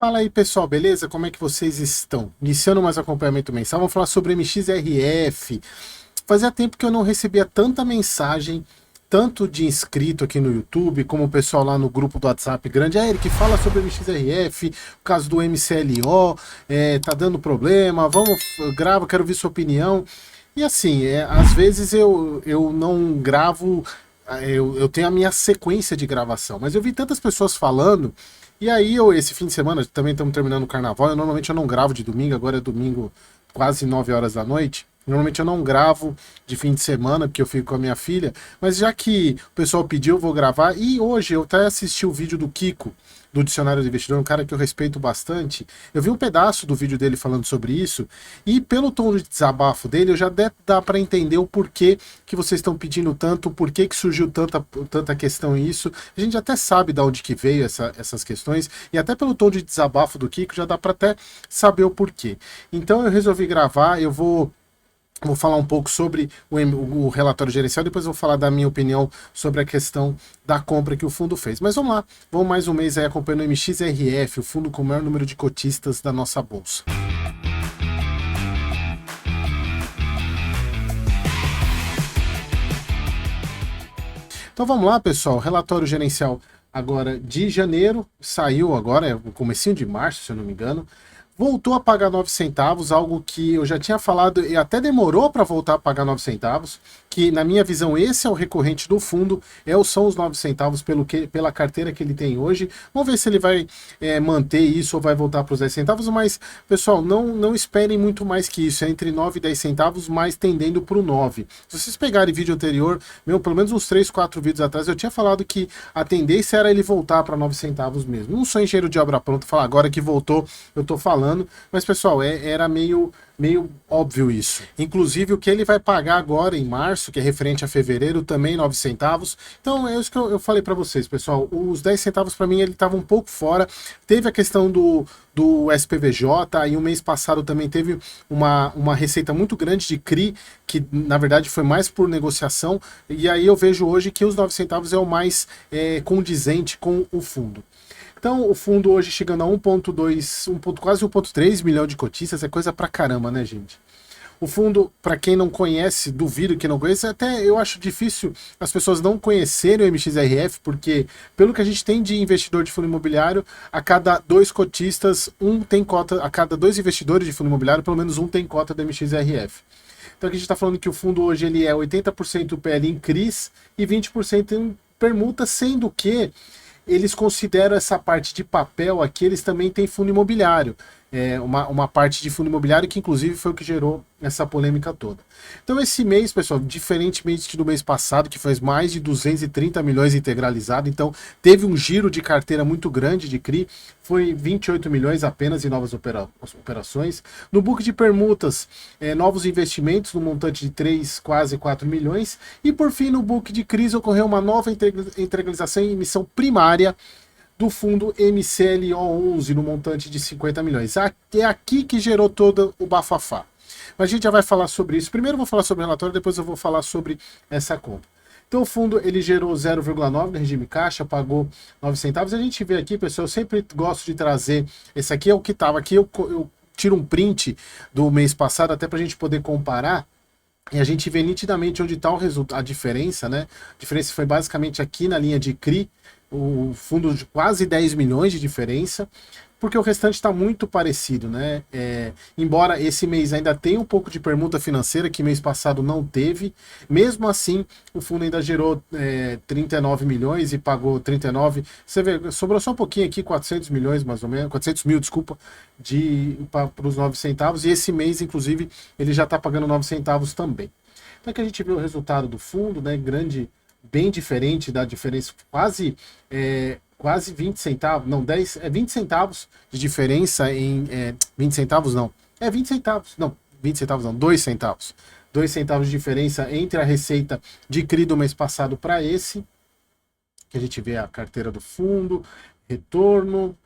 Fala aí pessoal, beleza? Como é que vocês estão? Iniciando mais acompanhamento mensal, vamos falar sobre MXRF. Fazia tempo que eu não recebia tanta mensagem, tanto de inscrito aqui no YouTube, como o pessoal lá no grupo do WhatsApp grande. Eric, fala sobre MXRF, o caso do MCLO, tá dando problema, vamos, grava, quero ouvir sua opinião. E assim, às vezes eu não gravo, eu tenho a minha sequência de gravação, mas eu vi tantas pessoas falando. E aí, esse fim de semana, também estamos terminando o carnaval. Normalmente eu não gravo de domingo, agora é domingo, quase 9 horas da noite. Normalmente eu não gravo de fim de semana, porque eu fico com a minha filha. Mas já que o pessoal pediu, eu vou gravar. E hoje eu até assisti o vídeo do Kiko, do Dicionário do Investidor, um cara que eu respeito bastante. Eu vi um pedaço do vídeo dele falando sobre isso. E pelo tom de desabafo dele, eu já dá para entender o porquê que vocês estão pedindo tanto, o porquê que surgiu tanta questão isso. A gente até sabe de onde que veio essas questões. E até pelo tom de desabafo do Kiko, já dá para até saber o porquê. Então eu resolvi gravar, Vou falar um pouco sobre o relatório gerencial, depois eu vou falar da minha opinião sobre a questão da compra que o fundo fez. Mas vamos lá, vamos mais um mês aí acompanhando o MXRF, o fundo com o maior número de cotistas da nossa bolsa. Então vamos lá, pessoal, relatório gerencial agora de janeiro, saiu agora, é o comecinho de março, se eu não me engano. Voltou a pagar 9 centavos, algo que eu já tinha falado e até demorou para voltar a pagar 9 centavos, que na minha visão esse é o recorrente do fundo, são os 9 centavos pela carteira que ele tem hoje. Vamos ver se ele vai manter isso ou vai voltar para os 10 centavos, mas pessoal, não esperem muito mais que isso, é entre 9 e 10 centavos, mas tendendo para o 9. Se vocês pegarem vídeo anterior, pelo menos uns 3, 4 vídeos atrás, eu tinha falado que a tendência era ele voltar para 9 centavos mesmo. Não sou engenheiro de obra pronta, falar agora que voltou, eu tô falando. Mas, pessoal, era meio óbvio isso. Inclusive, o que ele vai pagar agora em março, que é referente a fevereiro, também 9 centavos. Então, é isso que eu falei para vocês, pessoal. Os 10 centavos, para mim, ele estava um pouco fora. Teve a questão do SPVJ, e o mês passado também teve uma receita muito grande de CRI, que na verdade foi mais por negociação. E aí eu vejo hoje que os 9 centavos é o mais condizente com o fundo. Então, o fundo hoje chegando a 1,2, quase 1,3 milhão de cotistas, é coisa pra caramba, né, gente? O fundo, para quem não conhece, duvido que não conhece, até eu acho difícil as pessoas não conhecerem o MXRF, porque pelo que a gente tem de investidor de fundo imobiliário, a cada dois cotistas, a cada dois investidores de fundo imobiliário, pelo menos um tem cota do MXRF. Então aqui a gente está falando que o fundo hoje ele é 80% PL em CRIs e 20% em permuta, sendo que eles consideram essa parte de papel aqui, eles também têm fundo imobiliário. Uma parte de fundo imobiliário que inclusive foi o que gerou essa polêmica toda. Então esse mês, pessoal, diferentemente do mês passado, que fez mais de 230 milhões integralizado, então teve um giro de carteira muito grande de CRI, foi 28 milhões apenas em novas operações. No book de permutas, novos investimentos no montante de 3, quase 4 milhões. E por fim, no book de CRIs ocorreu uma nova integralização em emissão primária do fundo MCLO11 no montante de 50 milhões. É aqui que gerou todo o bafafá. Mas a gente já vai falar sobre isso. Primeiro eu vou falar sobre o relatório, depois eu vou falar sobre essa compra. Então o fundo ele gerou 0,9 no regime caixa, pagou 9 centavos. A gente vê aqui, pessoal, eu sempre gosto de trazer, esse aqui é o que estava aqui, eu tiro um print do mês passado até para a gente poder comparar. E a gente vê nitidamente onde está a diferença, né? A diferença foi basicamente aqui na linha de CRI, o fundo de quase 10 milhões de diferença, porque o restante está muito parecido, né? Embora esse mês ainda tenha um pouco de permuta financeira, que mês passado não teve, mesmo assim o fundo ainda gerou 39 milhões e pagou 39. Você vê, sobrou só um pouquinho aqui, 400 milhões mais ou menos, 400 mil, desculpa, para os 9 centavos, e esse mês, inclusive, ele já está pagando 9 centavos também. Então aqui a gente vê o resultado do fundo, né? Grande, bem diferente da diferença, quase 20 centavos, não, 20 centavos de diferença 20 centavos não, 20 centavos, não, 20 centavos não, 2 centavos. 2 centavos de diferença entre a receita de CRI do mês passado para esse, que a gente vê a carteira do fundo, retorno,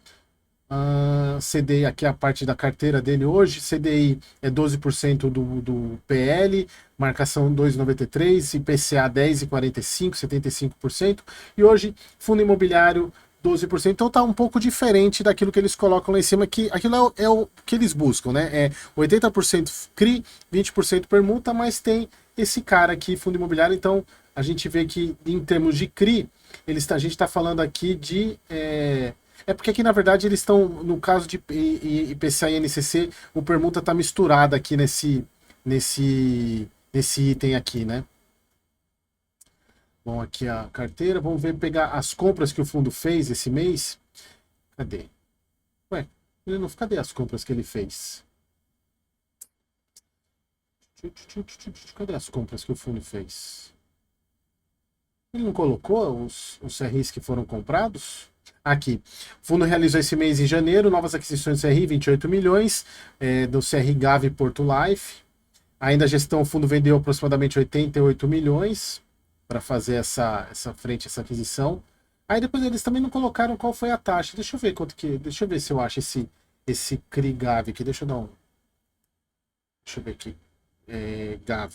CDI, aqui é a parte da carteira dele hoje, CDI é 12% do PL, marcação 2,93, IPCA 10,45, 75%, e hoje fundo imobiliário 12%, então tá um pouco diferente daquilo que eles colocam lá em cima, que aquilo é o que eles buscam, né? É 80% CRI, 20% permuta, mas tem esse cara aqui, fundo imobiliário, então a gente vê que em termos de CRI, a gente está falando aqui de... porque aqui, na verdade, eles estão, no caso de IPCA e INCC, o permuta está misturado aqui nesse item aqui, né? Bom, aqui a carteira. Vamos ver, pegar as compras que o fundo fez esse mês. Cadê? Ué, cadê as compras que ele fez? Cadê as compras que o fundo fez? Ele não colocou os CRIs que foram comprados? Aqui. O fundo realizou esse mês em janeiro novas aquisições do CRI, 28 milhões, do CRI Gave Porto Life. Ainda a gestão, o fundo vendeu aproximadamente 88 milhões para fazer essa aquisição. Aí depois eles também não colocaram qual foi a taxa. Deixa eu ver quanto que. Deixa eu ver se eu acho esse CRI Gave aqui. Deixa eu dar um. Deixa eu ver aqui. Gave.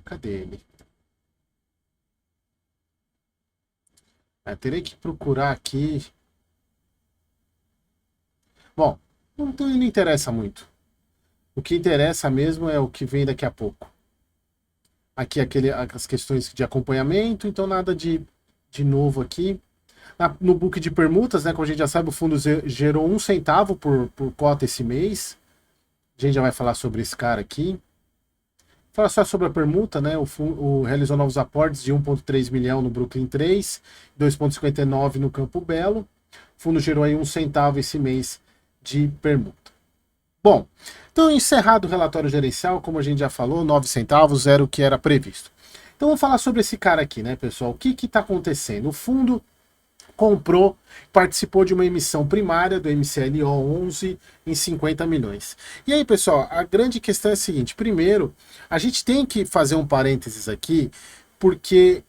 Cadê ele? Terei que procurar aqui. Bom, não interessa muito. O que interessa mesmo é o que vem daqui a pouco. Aqui as questões de acompanhamento, então nada de novo aqui. No book de permutas, né, como a gente já sabe, o fundo gerou 1 centavo por cota esse mês. A gente já vai falar sobre esse cara aqui. Fala só sobre a permuta, né? O fundo realizou novos aportes de 1,3 milhão no Brooklyn 3, 2,59 no Campo Belo. O fundo gerou aí 1 centavo esse mês de permuta. Bom, então encerrado o relatório gerencial, como a gente já falou, 9 centavos era o que era previsto. Então vamos falar sobre esse cara aqui, né, pessoal? O que está acontecendo? O fundo participou de uma emissão primária do MCLO 11 em 50 milhões. E aí, pessoal, a grande questão é a seguinte. Primeiro, a gente tem que fazer um parênteses aqui, porque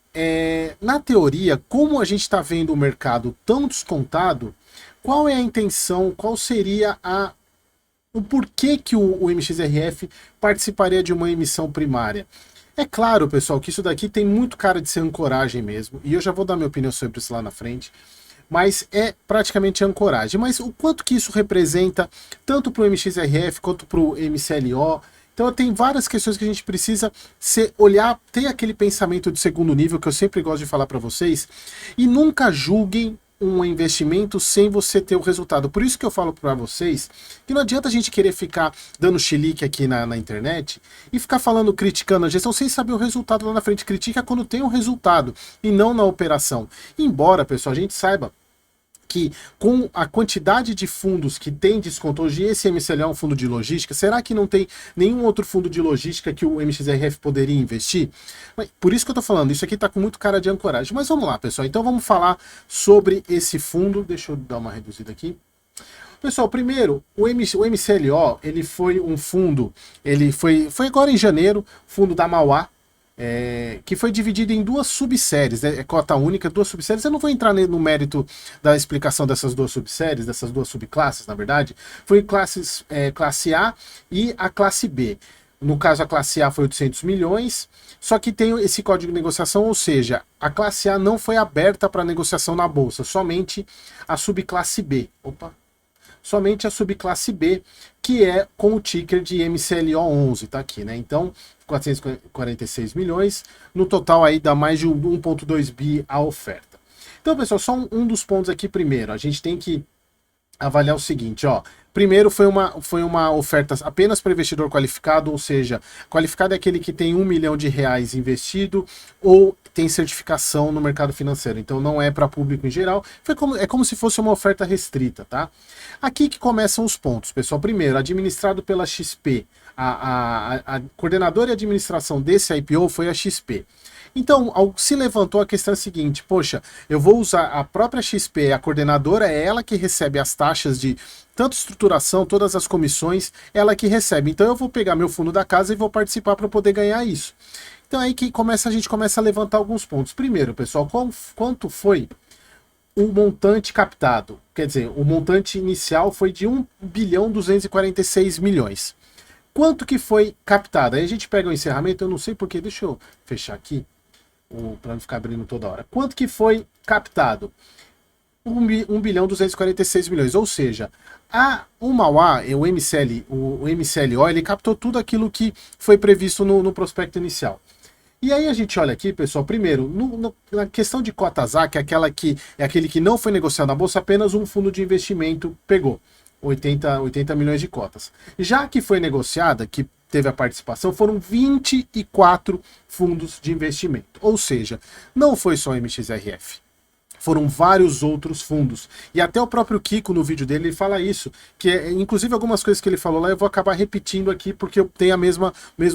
na teoria, como a gente está vendo o mercado tão descontado, qual é a intenção, qual seria o porquê que o MXRF participaria de uma emissão primária? É claro, pessoal, que isso daqui tem muito cara de ser ancoragem mesmo, e eu já vou dar minha opinião sobre isso lá na frente, mas é praticamente ancoragem. Mas o quanto que isso representa, tanto para o MXRF quanto para o MCLO, então tem várias questões que a gente precisa olhar, ter aquele pensamento de segundo nível, que eu sempre gosto de falar para vocês, e nunca julguem um investimento sem você ter o resultado. Por isso que eu falo para vocês que não adianta a gente querer ficar dando chilique aqui na internet e ficar falando, criticando a gestão sem saber o resultado lá na frente. Critica quando tem o resultado e não na operação. Embora, pessoal, a gente saiba que com a quantidade de fundos que tem desconto hoje, esse MCLO é um fundo de logística, será que não tem nenhum outro fundo de logística que o MXRF poderia investir? Por isso que eu tô falando, isso aqui tá com muito cara de ancoragem. Mas vamos lá, pessoal, então vamos falar sobre esse fundo. Deixa eu dar uma reduzida aqui. Pessoal, primeiro, o MCLO, ele foi um fundo, ele foi agora em janeiro, fundo da Mauá, que foi dividido em duas subséries, né? Cota única, duas subséries. Eu não vou entrar no mérito da explicação dessas duas subséries, dessas duas subclasses, na verdade. Foi classe A e a classe B. No caso, a classe A foi 800 milhões, só que tem esse código de negociação, ou seja, a classe A não foi aberta para negociação na bolsa, somente a subclasse B. Somente a subclasse B, que é com o ticker de MCLO 11, tá aqui, né? Então, 446 milhões, no total aí dá mais de 1,2 bi a oferta. Então, pessoal, só um dos pontos aqui primeiro, a gente tem que avaliar o seguinte, ó. Primeiro foi uma oferta apenas para investidor qualificado, ou seja, qualificado é aquele que tem R$ 1 milhão investido ou tem certificação no mercado financeiro. Então não é para público em geral, é como se fosse uma oferta restrita, tá? Aqui que começam os pontos, pessoal. Primeiro, administrado pela XP. A coordenadora e administração desse IPO foi a XP. Então, se levantou a questão seguinte, poxa, eu vou usar a própria XP, a coordenadora, é ela que recebe as taxas de tanto estruturação, todas as comissões, ela que recebe. Então eu vou pegar meu fundo da casa e vou participar para poder ganhar isso. Então aí que a gente começa a levantar alguns pontos. Primeiro, pessoal, quanto foi o montante captado? Quer dizer, o montante inicial foi de 1 bilhão 246 milhões. Quanto que foi captado? Aí a gente pega o encerramento, eu não sei porquê, deixa eu fechar aqui, para não ficar abrindo toda hora. Quanto que foi captado? 1 bilhão 246 milhões, ou seja, o Mauá, o MCLO, ele captou tudo aquilo que foi previsto no prospecto inicial. E aí a gente olha aqui, pessoal, primeiro, na questão de cotas A, que é aquele que não foi negociado na Bolsa, apenas um fundo de investimento pegou 80 milhões de cotas. Já que foi negociada, que teve a participação, foram 24 fundos de investimento. Ou seja, não foi só MXRF. Foram vários outros fundos. E até o próprio Kiko, no vídeo dele, ele fala isso. Que inclusive algumas coisas que ele falou lá eu vou acabar repetindo aqui porque eu tenho mesmo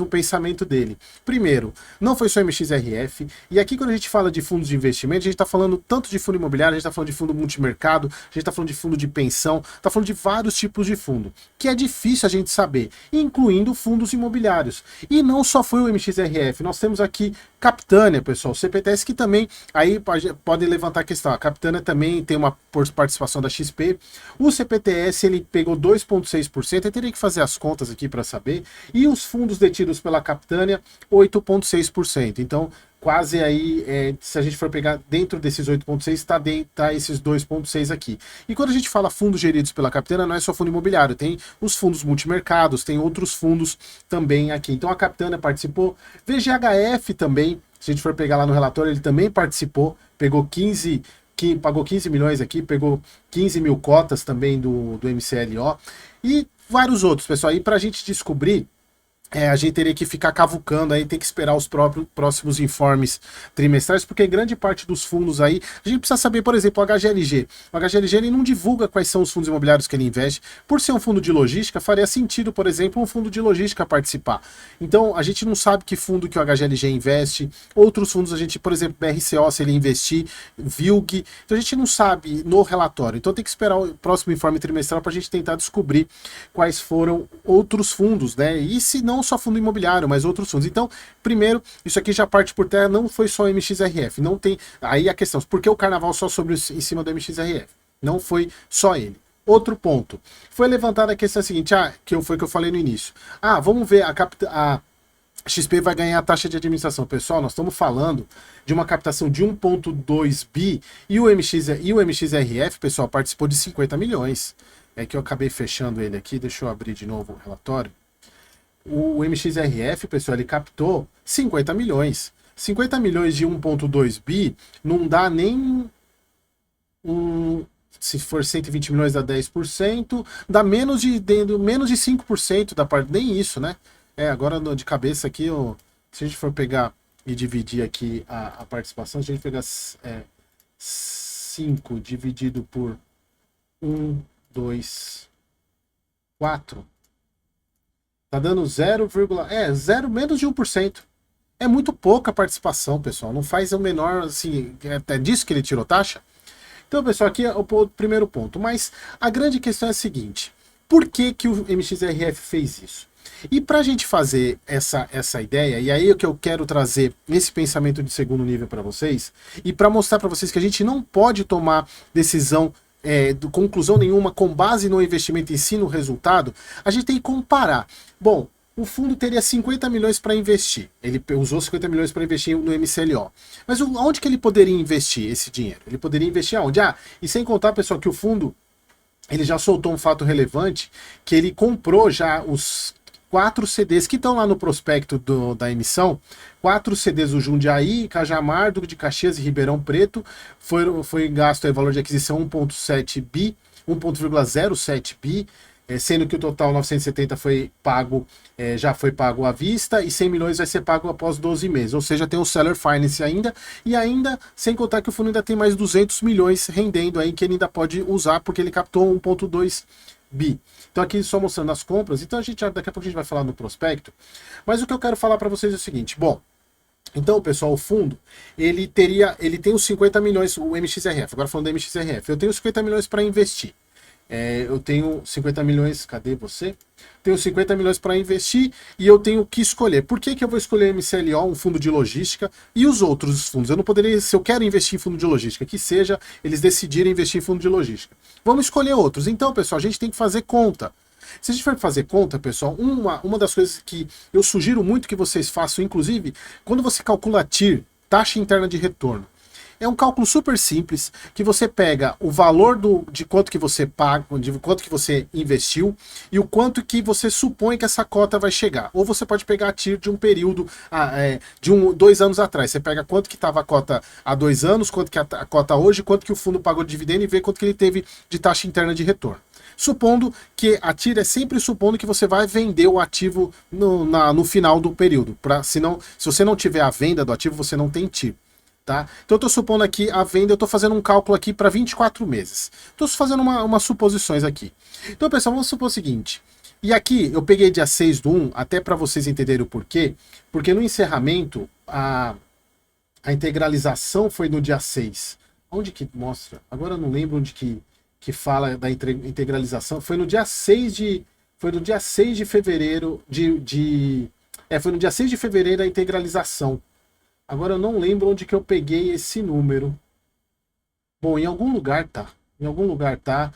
pensamento dele. Primeiro, não foi só MXRF. E aqui quando a gente fala de fundos de investimento, a gente está falando tanto de fundo imobiliário, a gente está falando de fundo multimercado, a gente está falando de fundo de pensão, está falando de vários tipos de fundo. Que é difícil a gente saber, incluindo fundos imobiliários. E não só foi o MXRF, nós temos aqui Capitânia, pessoal, CPTS, que também aí podem levantar a questão. A Capitânia também tem uma participação da XP. O CPTS ele pegou 2,6%. Eu teria que fazer as contas aqui para saber. E os fundos detidos pela Capitânia, 8,6%. Então, quase aí, se a gente for pegar dentro desses 8,6, tá esses 2,6 aqui. E quando a gente fala fundos geridos pela Capitânia, não é só fundo imobiliário, tem os fundos multimercados, tem outros fundos também aqui. Então a Capitânia participou, VGHF também, se a gente for pegar lá no relatório, ele também participou, pagou 15 milhões aqui, pegou 15 mil cotas também do MCLO e vários outros, pessoal. E para a gente descobrir, a gente teria que ficar cavucando aí, tem que esperar os próximos informes trimestrais, porque grande parte dos fundos aí, a gente precisa saber, por exemplo, o HGLG. O HGLG ele não divulga quais são os fundos imobiliários que ele investe. Por ser um fundo de logística, faria sentido, por exemplo, um fundo de logística participar. Então, a gente não sabe que fundo que o HGLG investe. Outros fundos, a gente, por exemplo, BRCO, se ele investir, VILG. Então, a gente não sabe no relatório. Então, tem que esperar o próximo informe trimestral para a gente tentar descobrir quais foram outros fundos, né? E se não só fundo imobiliário, mas outros fundos. Então, primeiro, isso aqui já parte por terra, não foi só o MXRF, não tem, aí a questão, por que o carnaval só em cima do MXRF? Não foi só ele. Outro ponto, foi levantada a questão seguinte, que eu falei no início, vamos ver, a XP vai ganhar a taxa de administração. Pessoal, nós estamos falando de uma captação de 1,2 bi e o MXRF, pessoal, participou de 50 milhões. É que eu acabei fechando ele aqui, deixa eu abrir de novo o relatório. O MXRF, pessoal, ele captou 50 milhões. 50 milhões de 1,2 bi não dá nem se for 120 milhões dá 10%, dá menos de 5% da parte, nem isso, né? Agora de cabeça aqui, se a gente for pegar e dividir aqui a participação, se a gente pegar 5 dividido por 1, 2, 4, tá dando menos de 1%. É muito pouca participação, pessoal. Não faz o menor, assim, até disso que ele tirou taxa. Então, pessoal, aqui é o primeiro ponto. Mas a grande questão é a seguinte. Por que o MXRF fez isso? E para a gente fazer essa ideia, e aí é o que eu quero trazer esse pensamento de segundo nível para vocês, e para mostrar para vocês que a gente não pode tomar decisão de conclusão nenhuma com base no investimento em si, no resultado, a gente tem que comparar. Bom, o fundo teria 50 milhões para investir. Ele usou 50 milhões para investir no MCLO. Mas onde que ele poderia investir esse dinheiro? Ele poderia investir aonde? E sem contar, pessoal, que o fundo ele já soltou um fato relevante, que ele comprou já os 4 CDs que estão lá no prospecto da emissão, 4 CDs do Jundiaí, Cajamar, Duque de Caxias e Ribeirão Preto, foi gasto aí valor de aquisição 1,7 bi, 1,07 bi, sendo que o total 970 foi pago, já foi pago à vista, e 100 milhões vai ser pago após 12 meses, ou seja, tem o Seller Finance ainda, e ainda, sem contar que o fundo ainda tem mais 200 milhões rendendo aí, que ele ainda pode usar, porque ele captou 1,2 bi. Então aqui só mostrando as compras, então daqui a pouco a gente vai falar no prospecto, mas o que eu quero falar para vocês é o seguinte, bom, então pessoal, o fundo, ele tem os 50 milhões, o MXRF, agora falando do MXRF, eu tenho 50 milhões para investir, eu tenho 50 milhões, cadê você? Tenho 50 milhões para investir e eu tenho que escolher. Por que eu vou escolher o MCLO, um fundo de logística, e os outros fundos? Eu não poderia, se eu quero investir em fundo de logística, que seja eles decidirem investir em fundo de logística. Vamos escolher outros. Então, pessoal, a gente tem que fazer conta. Se a gente for fazer conta, pessoal, uma das coisas que eu sugiro muito que vocês façam, inclusive, quando você calcula TIR, taxa interna de retorno, é um cálculo super simples, que você pega o valor de quanto que você paga, de quanto que você investiu e o quanto que você supõe que essa cota vai chegar. Ou você pode pegar a TIR de um período, de 2 anos atrás. Você pega quanto que estava a cota há 2 anos, quanto que a cota hoje, quanto que o fundo pagou de dividendo e vê quanto que ele teve de taxa interna de retorno. Supondo que a TIR é sempre supondo que você vai vender o ativo no final do período. Se você não tiver a venda do ativo, você não tem TIR. Tá? Então eu estou supondo aqui a venda, eu estou fazendo um cálculo aqui para 24 meses. Estou fazendo umas suposições aqui. Então, pessoal, vamos supor o seguinte. E aqui eu peguei dia 6/1, até para vocês entenderem o porquê. Porque no encerramento, a integralização foi no dia 6. Onde que mostra? Agora eu não lembro onde que fala da integralização. Foi no dia 6 de... Foi no dia 6 de fevereiro foi no dia 6 de fevereiro a integralização. Agora eu não lembro onde que eu peguei esse número. Bom, em algum lugar tá. Em algum lugar tá.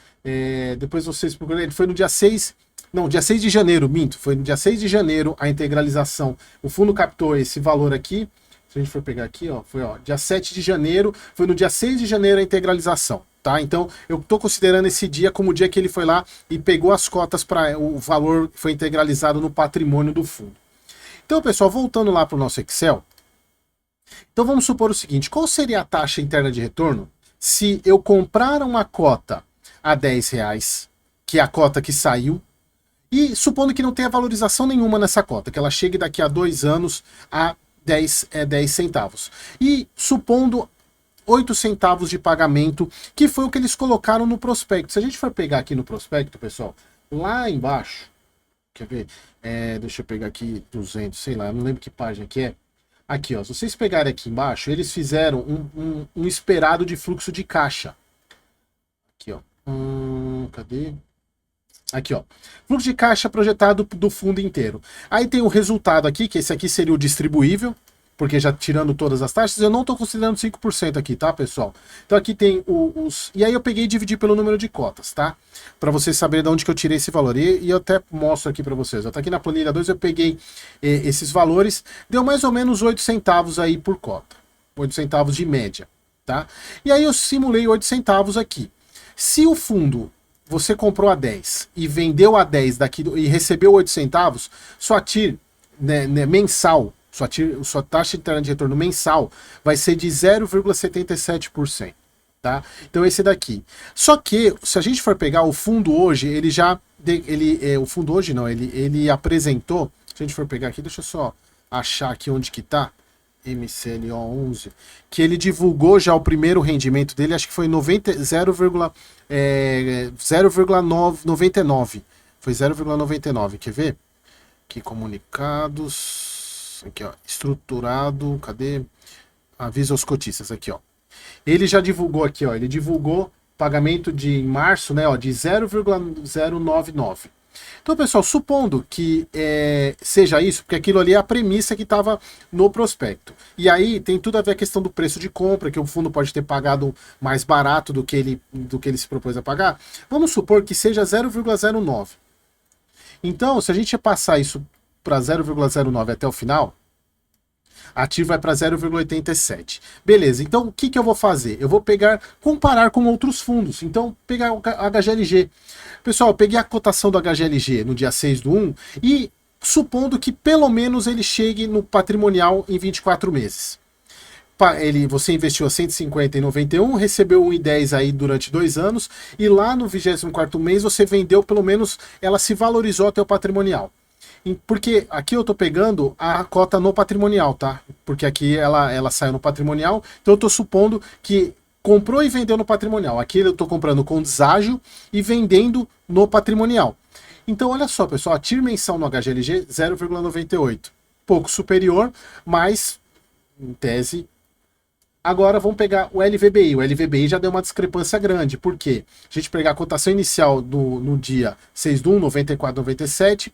Depois vocês procuram. Foi no dia 6... Não, dia 6 de janeiro, minto. Foi no dia 6 de janeiro a integralização. O fundo captou esse valor aqui. Se a gente for pegar aqui, ó, foi dia 7 de janeiro. Foi no dia 6 de janeiro a integralização. Tá? Então eu estou considerando esse dia como o dia que ele foi lá e pegou as cotas para o valor que foi integralizado no patrimônio do fundo. Então, pessoal, voltando lá para o nosso Excel. Então vamos supor o seguinte, qual seria a taxa interna de retorno se eu comprar uma cota a R$10, que é a cota que saiu, e supondo que não tenha valorização nenhuma nessa cota, que ela chegue daqui a 2 anos a 10 centavos. E supondo 8 centavos de pagamento, que foi o que eles colocaram no prospecto. Se a gente for pegar aqui no prospecto, pessoal, lá embaixo, quer ver? Deixa eu pegar aqui 200, sei lá, eu não lembro que página que é. Aqui, ó, se vocês pegarem aqui embaixo, eles fizeram um esperado de fluxo de caixa. Aqui, ó. Cadê? Aqui, ó. Fluxo de caixa projetado do fundo inteiro. Aí tem o resultado aqui, que esse aqui seria o distribuível, porque já tirando todas as taxas, eu não estou considerando 5% aqui, tá, pessoal? Então aqui tem os... E aí eu peguei e dividi pelo número de cotas, tá? Para vocês saberem de onde que eu tirei esse valor. E eu até mostro aqui para vocês. Tá aqui na planilha 2 eu peguei esses valores. Deu mais ou menos 8 centavos aí por cota. 8 centavos de média, tá? E aí eu simulei 8 centavos aqui. Se o fundo... Você comprou a 10 e vendeu a 10 e recebeu 8 centavos, sua TIR mensal, sua taxa interna de retorno mensal vai ser de 0,77%, tá? Então esse daqui. Só que, se a gente for pegar o fundo hoje, o fundo hoje não, ele apresentou, se a gente for pegar aqui, deixa eu só achar aqui onde que tá, MCLO11, que ele divulgou já o primeiro rendimento dele, acho que foi 0,99. Foi 0,99, quer ver? Aqui, comunicados, aqui ó, estruturado, cadê? Avisa aos cotistas, aqui ó. Ele já divulgou aqui ó, ele divulgou pagamento de março, né, ó, de 0,099. Então, pessoal, supondo que seja isso, porque aquilo ali é a premissa que estava no prospecto. E aí tem tudo a ver a questão do preço de compra, que o fundo pode ter pagado mais barato do que ele se propôs a pagar. Vamos supor que seja 0,09. Então, se a gente passar isso para 0,09 até o final, a TIR vai para 0,87. Beleza, então o que eu vou fazer? Eu vou comparar com outros fundos. Então, pegar o HGLG. Pessoal, eu peguei a cotação do HGLG no dia 6/1 e supondo que pelo menos ele chegue no patrimonial em 24 meses. Você investiu a 150 em 91, recebeu 1,10 aí durante 2 anos e lá no 24º mês você vendeu, pelo menos ela se valorizou até o patrimonial. Porque aqui eu tô pegando a cota no patrimonial, tá? Porque aqui ela saiu no patrimonial, então eu tô supondo que comprou e vendeu no patrimonial. Aqui eu tô comprando com deságio e vendendo no patrimonial. Então olha só, pessoal, a TIR mensal no HGLG 0,98. Pouco superior, mas em tese. Agora vamos pegar o LVBI. O LVBI já deu uma discrepância grande. Por quê? A gente pegar a cotação inicial no dia 6/1, 94,97,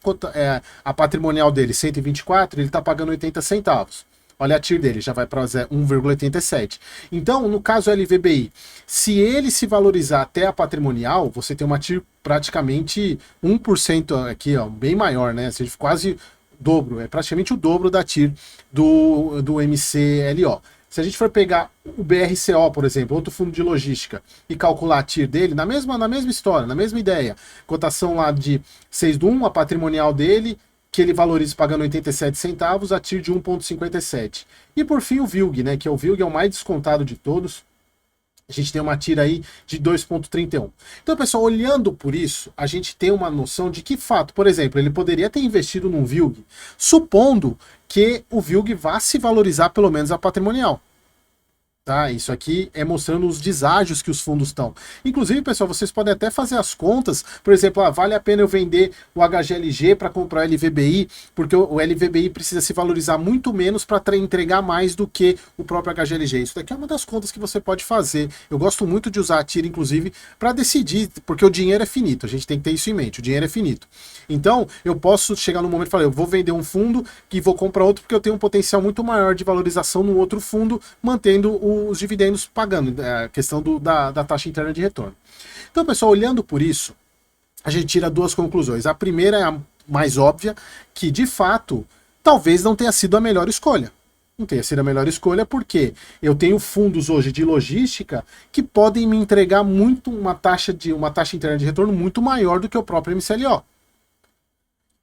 a patrimonial dele 124, ele está pagando 80 centavos. olha a TIR dele, já vai para 1,87. Então, no caso LVBI, se ele se valorizar até a patrimonial, você tem uma TIR praticamente 1% aqui, ó, bem maior, né? Ou seja, quase dobro, é praticamente o dobro da TIR do MCLO. Se a gente for pegar o BRCO, por exemplo, outro fundo de logística, e calcular a TIR dele, na mesma história, na mesma ideia, cotação lá de 6 do 1, a patrimonial dele, que ele valoriza pagando 87 centavos, a TIR de 1,57. E por fim o VILG, né, que o VILG é o mais descontado de todos, a gente tem uma TIR aí de 2,31. Então, pessoal, olhando por isso, a gente tem uma noção de que fato, por exemplo, ele poderia ter investido num VILG, supondo que o VILG vá se valorizar pelo menos a patrimonial. Tá? Isso aqui é mostrando os deságios que os fundos estão. Inclusive, pessoal, vocês podem até fazer as contas. Por exemplo, vale a pena eu vender o HGLG para comprar o LVBI, porque o LVBI precisa se valorizar muito menos para entregar mais do que o próprio HGLG. Isso daqui é uma das contas que você pode fazer. Eu gosto muito de usar a TIR, inclusive, para decidir, porque o dinheiro é finito. A gente tem que ter isso em mente. O dinheiro é finito. Então, eu posso chegar no momento e falar, eu vou vender um fundo e vou comprar outro porque eu tenho um potencial muito maior de valorização no outro fundo, mantendo os dividendos pagando, a questão da taxa interna de retorno. Então, pessoal, olhando por isso, a gente tira duas conclusões. A primeira é a mais óbvia, que de fato, talvez não tenha sido a melhor escolha. Não tenha sido a melhor escolha porque eu tenho fundos hoje de logística que podem me entregar muito uma taxa interna de retorno muito maior do que o próprio MCLO.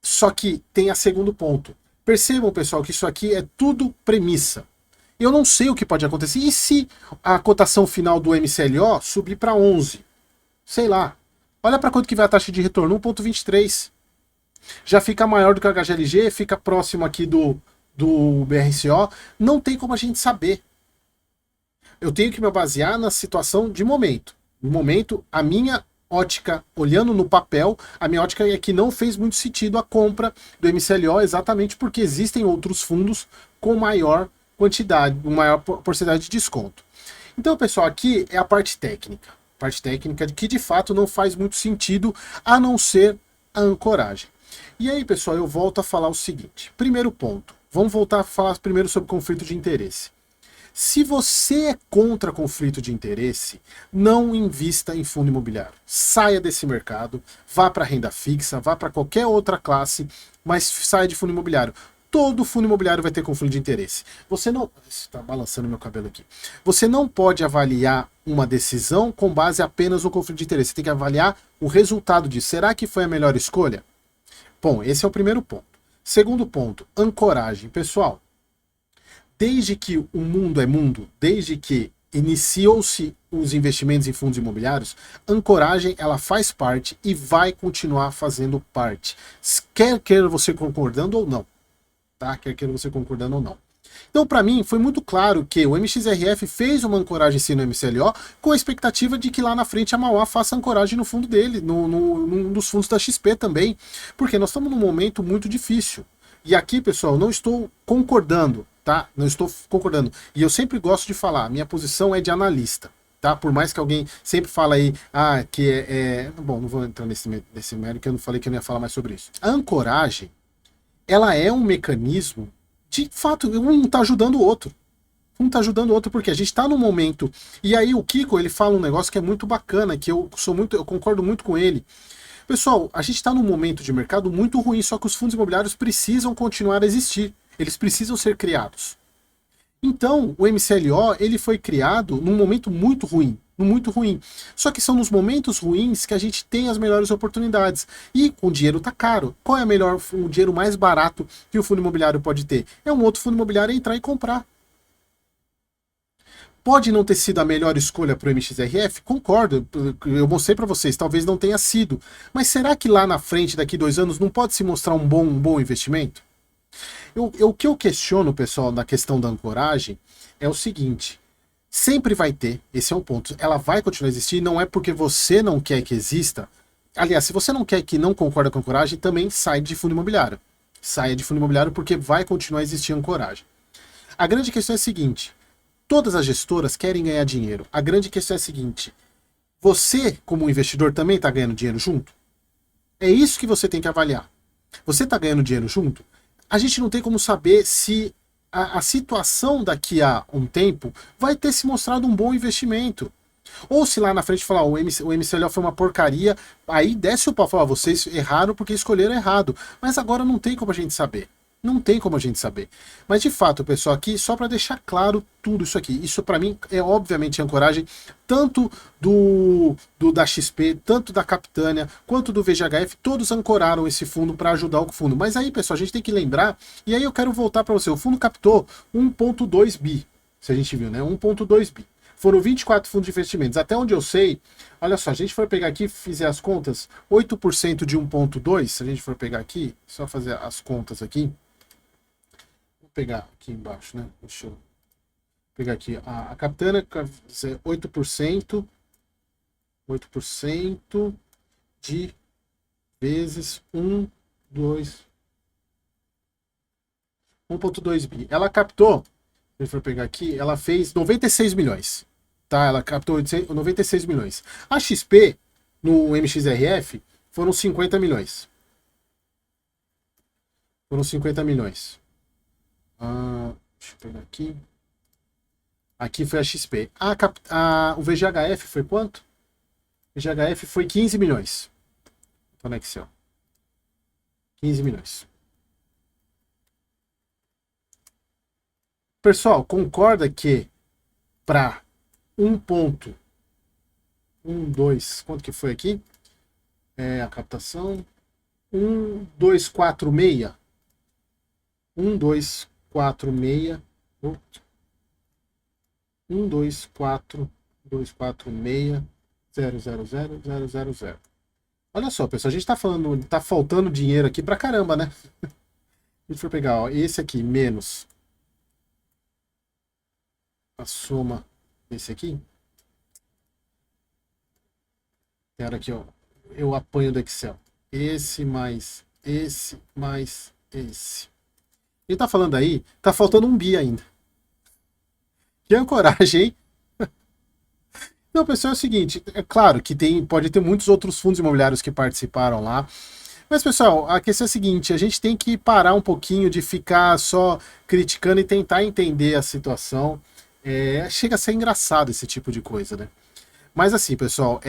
Só que tem a segundo ponto. Percebam, pessoal, que isso aqui é tudo premissa. Eu não sei o que pode acontecer. E se a cotação final do MCLO subir para 11? Sei lá. Olha para quanto que vai a taxa de retorno, 1,23. Já fica maior do que o HGLG, fica próximo aqui do BRCO. Não tem como a gente saber. Eu tenho que me basear na situação de momento. No momento, a minha ótica, olhando no papel, a minha ótica é que não fez muito sentido a compra do MCLO, exatamente porque existem outros fundos com maior quantidade, uma maior porcentagem de desconto. Então, pessoal, aqui é a parte técnica. Parte técnica que de fato não faz muito sentido, a não ser a ancoragem. E aí, pessoal, eu volto a falar o seguinte. Primeiro ponto. Vamos voltar a falar primeiro sobre conflito de interesse. Se você é contra conflito de interesse, não invista em fundo imobiliário. Saia desse mercado, vá para renda fixa, vá para qualquer outra classe, mas saia de fundo imobiliário. Todo fundo imobiliário vai ter conflito de interesse. Você não... Está balançando meu cabelo aqui. Você não pode avaliar uma decisão com base apenas no conflito de interesse. Você tem que avaliar o resultado disso. Será que foi a melhor escolha? Bom, esse é o primeiro ponto. Segundo ponto, ancoragem. Pessoal, desde que o mundo é mundo, desde que iniciou-se os investimentos em fundos imobiliários, ancoragem ela faz parte e vai continuar fazendo parte. Quer queira você concordando ou não. Tá? Quer queira você concordando ou não. Então, para mim, foi muito claro que o MXRF fez uma ancoragem sim no MCLO com a expectativa de que lá na frente a Mauá faça ancoragem no fundo dele, num dos fundos da XP também, porque nós estamos num momento muito difícil. E aqui, pessoal, não estou concordando, tá? Não estou concordando. E eu sempre gosto de falar, minha posição é de analista. Tá? Por mais que alguém sempre fala aí, que bom, não vou entrar nesse mérito, que eu não falei que eu não ia falar mais sobre isso. A ancoragem, ela é um mecanismo, de fato, um está ajudando o outro. Um está ajudando o outro porque a gente está num momento... E aí o Kiko, ele fala um negócio que é muito bacana, que eu concordo muito com ele. Pessoal, a gente está num momento de mercado muito ruim, só que os fundos imobiliários precisam continuar a existir. Eles precisam ser criados. Então, o MCLO, ele foi criado num momento muito ruim. Muito ruim. Só que são nos momentos ruins que a gente tem as melhores oportunidades. E o dinheiro tá caro. Qual é o dinheiro mais barato que o fundo imobiliário pode ter? É um outro fundo imobiliário entrar e comprar. Pode não ter sido a melhor escolha para o MXRF? Concordo, eu mostrei para vocês, talvez não tenha sido. Mas será que lá na frente, daqui 2 anos, não pode se mostrar um bom investimento? O que eu questiono, pessoal, na questão da ancoragem é o seguinte: sempre vai ter, esse é o ponto, ela vai continuar a existir, não é porque você não quer que exista. Aliás, se você não quer, que não concorda com a ancoragem, também sai de fundo imobiliário. Saia de fundo imobiliário porque vai continuar a existir ancoragem. A grande questão é a seguinte: todas as gestoras querem ganhar dinheiro. A grande questão é a seguinte: você, como investidor, também está ganhando dinheiro junto? É isso que você tem que avaliar. Você está ganhando dinheiro junto? A gente não tem como saber se a situação daqui a um tempo vai ter se mostrado um bom investimento. Ou se lá na frente falar o MCLO foi uma porcaria, aí desce o pau e fala, vocês erraram porque escolheram errado. Mas agora não tem como a gente saber. Não tem como a gente saber. Mas de fato, pessoal, aqui só para deixar claro tudo isso aqui. Isso para mim é obviamente ancoragem tanto da XP, tanto da Capitânia, quanto do VGHF, todos ancoraram esse fundo para ajudar o fundo. Mas aí, pessoal, a gente tem que lembrar, e aí eu quero voltar para você. O fundo captou 1.2 bi, se a gente viu, né? 1.2 bi. Foram 24 fundos de investimentos. Até onde eu sei, olha só, a gente for pegar aqui e fizer as contas, 8% de 1.2, se a gente for pegar aqui, só fazer as contas aqui. Vou pegar aqui embaixo, né? Deixa eu pegar aqui. A Capitânia, 8%, 8% de vezes 1.2 bi. Ela captou, se a gente for pegar aqui, ela fez 96 milhões. Tá? Ela captou 96 milhões. A XP, no MXRF, foram 50 milhões. Foram 50 milhões. Deixa eu pegar aqui. Aqui foi a XP. O VGHF foi quanto? O VGHF foi 15 milhões. Estou no Excel. 15 milhões. Pessoal, concorda que para 1.12, quanto que foi aqui? A captação 1246. 1246. 124.246 000. Olha só, pessoal, a gente tá falando, tá faltando dinheiro aqui pra caramba, né? Se a gente for pegar, ó, esse aqui menos a soma desse aqui. Quero aqui, ó, eu apanho do Excel. Esse mais esse mais esse. Ele tá falando aí, tá faltando 1 bi ainda. Que ancoragem, hein? Não, pessoal, é o seguinte, é claro que pode ter muitos outros fundos imobiliários que participaram lá, mas, pessoal, a questão é a seguinte, a gente tem que parar um pouquinho de ficar só criticando e tentar entender a situação. Chega a ser engraçado esse tipo de coisa, né? Mas assim, pessoal,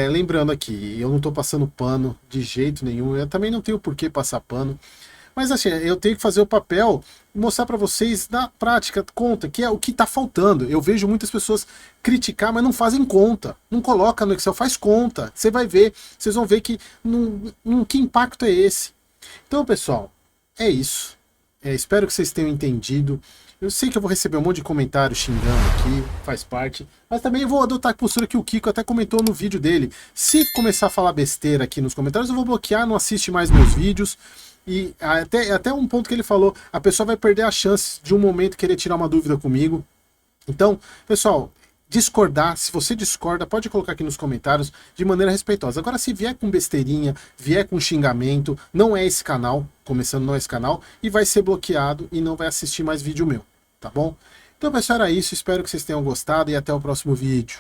lembrando aqui, eu não tô passando pano de jeito nenhum, eu também não tenho por que passar pano. Mas assim, eu tenho que fazer o papel e mostrar para vocês na prática, conta, que é o que está faltando. Eu vejo muitas pessoas criticar, mas não fazem conta. Não coloca no Excel, faz conta. Você vai ver, vocês vão ver que que impacto é esse. Então, pessoal, é isso. Espero que vocês tenham entendido. Eu sei que eu vou receber um monte de comentário xingando aqui, faz parte. Mas também vou adotar a postura que o Kiko até comentou no vídeo dele. Se começar a falar besteira aqui nos comentários, eu vou bloquear, não assiste mais meus vídeos. E até um ponto que ele falou, a pessoa vai perder a chance de um momento querer tirar uma dúvida comigo. Então, pessoal, discordar, se você discorda, pode colocar aqui nos comentários de maneira respeitosa. Agora, se vier com besteirinha, vier com xingamento, não é esse canal, começando não é esse canal, e vai ser bloqueado e não vai assistir mais vídeo meu, tá bom? Então, pessoal, era isso, espero que vocês tenham gostado e até o próximo vídeo.